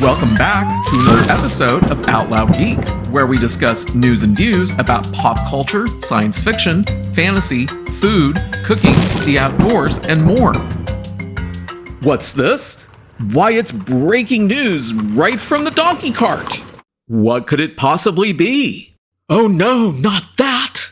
Welcome back to another episode of Out Loud Geek, where we discuss news and views about pop culture, science fiction, fantasy, food, cooking, the outdoors, and more. What's this? Why, it's breaking news right from the donkey cart! What could it possibly be? Oh no, not that!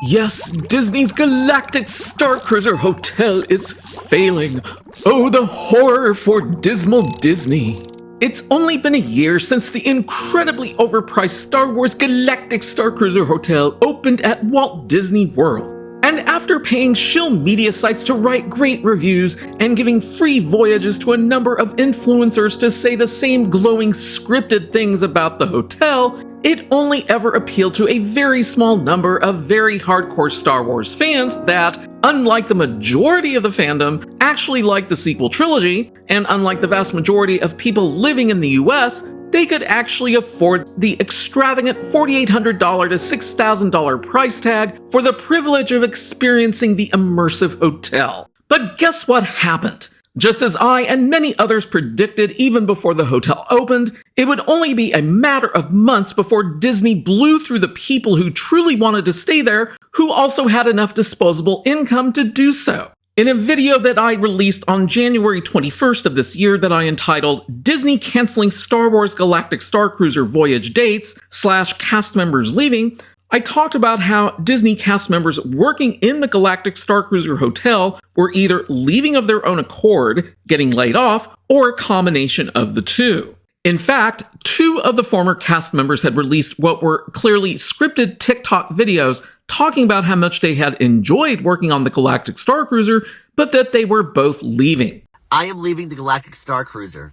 Yes, Disney's Galactic Starcruiser hotel is failing. Oh, the horror for dismal Disney. It's only been a year since the incredibly overpriced Star Wars Galactic Starcruiser hotel opened at Walt Disney World. And after paying shill media sites to write great reviews and giving free voyages to a number of influencers to say the same glowing scripted things about the hotel, it only ever appealed to a very small number of very hardcore Star Wars fans that, unlike the majority of the fandom, actually liked the sequel trilogy, and unlike the vast majority of people living in the US, they could actually afford the extravagant $4,800 to $6,000 price tag for the privilege of experiencing the immersive hotel. But guess what happened? Just as I and many others predicted even before the hotel opened, it would only be a matter of months before Disney blew through the people who truly wanted to stay there, who also had enough disposable income to do so. In a video that I released on January 21st of this year that I entitled Disney Canceling Star Wars Galactic Starcruiser Voyage Dates / Cast Members Leaving, I talked about how Disney cast members working in the Galactic Starcruiser hotel were either leaving of their own accord, getting laid off, or a combination of the two. In fact, 2 of the former cast members had released what were clearly scripted TikTok videos talking about how much they had enjoyed working on the Galactic Starcruiser, but that they were both leaving. I am leaving the Galactic Starcruiser.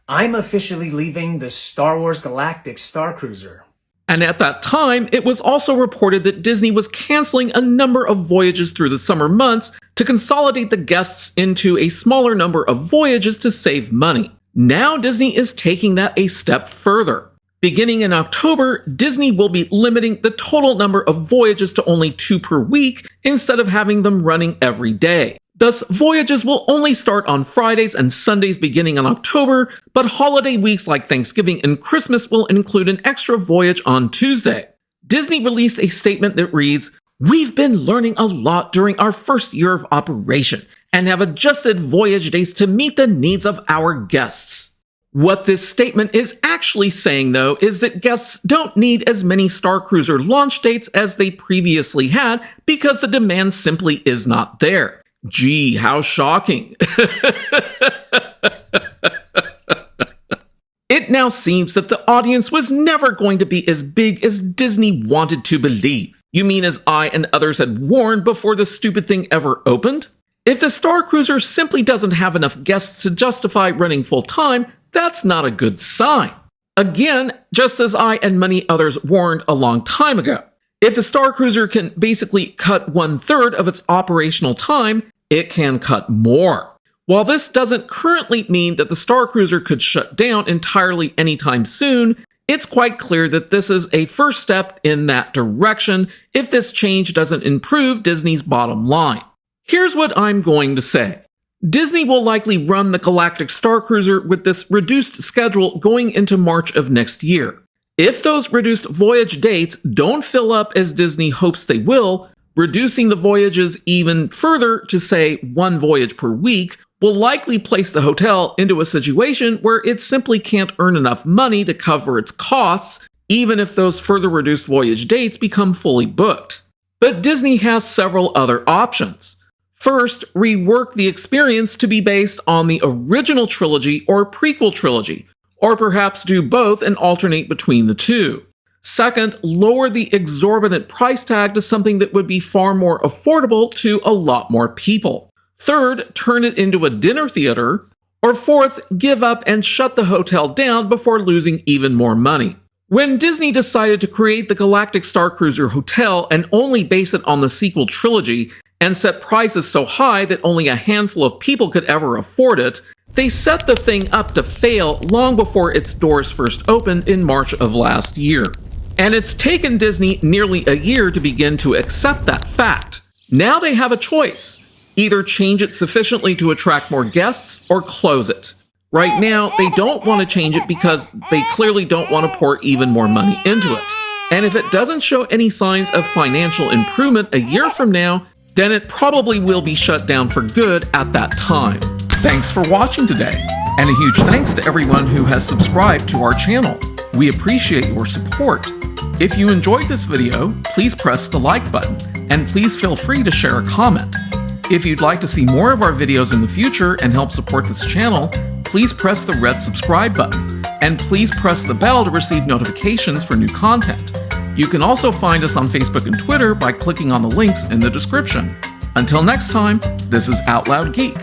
I'm officially leaving the Star Wars Galactic Starcruiser. And at that time, it was also reported that Disney was canceling a number of voyages through the summer months to consolidate the guests into a smaller number of voyages to save money. Now Disney is taking that a step further. Beginning in October, Disney will be limiting the total number of voyages to only 2 per week instead of having them running every day. Thus, voyages will only start on Fridays and Sundays beginning in October, but holiday weeks like Thanksgiving and Christmas will include an extra voyage on Tuesday. Disney released a statement that reads, "We've been learning a lot during our first year of operation and have adjusted voyage dates to meet the needs of our guests." What this statement is actually saying, though, is that guests don't need as many Starcruiser launch dates as they previously had because the demand simply is not there. Gee, how shocking. It now seems that the audience was never going to be as big as Disney wanted to believe. You mean as I and others had warned before the stupid thing ever opened? If the Starcruiser simply doesn't have enough guests to justify running full time, that's not a good sign. Again, just as I and many others warned a long time ago, if the Starcruiser can basically cut 1/3 of its operational time, it can cut more. While this doesn't currently mean that the Starcruiser could shut down entirely anytime soon, it's quite clear that this is a first step in that direction if this change doesn't improve Disney's bottom line. Here's what I'm going to say. Disney will likely run the Galactic Starcruiser with this reduced schedule going into March of next year. If those reduced voyage dates don't fill up as Disney hopes they will, reducing the voyages even further to, say, 1 voyage per week will likely place the hotel into a situation where it simply can't earn enough money to cover its costs, even if those further reduced voyage dates become fully booked. But Disney has several other options. First, rework the experience to be based on the original trilogy or prequel trilogy, or perhaps do both and alternate between the two. Second, lower the exorbitant price tag to something that would be far more affordable to a lot more people. Third, turn it into a dinner theater. Or fourth, give up and shut the hotel down before losing even more money. When Disney decided to create the Galactic Starcruiser Hotel and only base it on the sequel trilogy, and set prices so high that only a handful of people could ever afford it, they set the thing up to fail long before its doors first opened in March of last year. And it's taken Disney nearly a year to begin to accept that fact. Now they have a choice. Either change it sufficiently to attract more guests or close it. Right now, they don't want to change it because they clearly don't want to pour even more money into it. And if it doesn't show any signs of financial improvement a year from now, then it probably will be shut down for good at that time. Thanks for watching today, and a huge thanks to everyone who has subscribed to our channel. We appreciate your support. If you enjoyed this video, please press the like button, and please feel free to share a comment. If you'd like to see more of our videos in the future and help support this channel, please press the red subscribe button, and please press the bell to receive notifications for new content. You can also find us on Facebook and Twitter by clicking on the links in the description. Until next time, this is Out Loud Geek.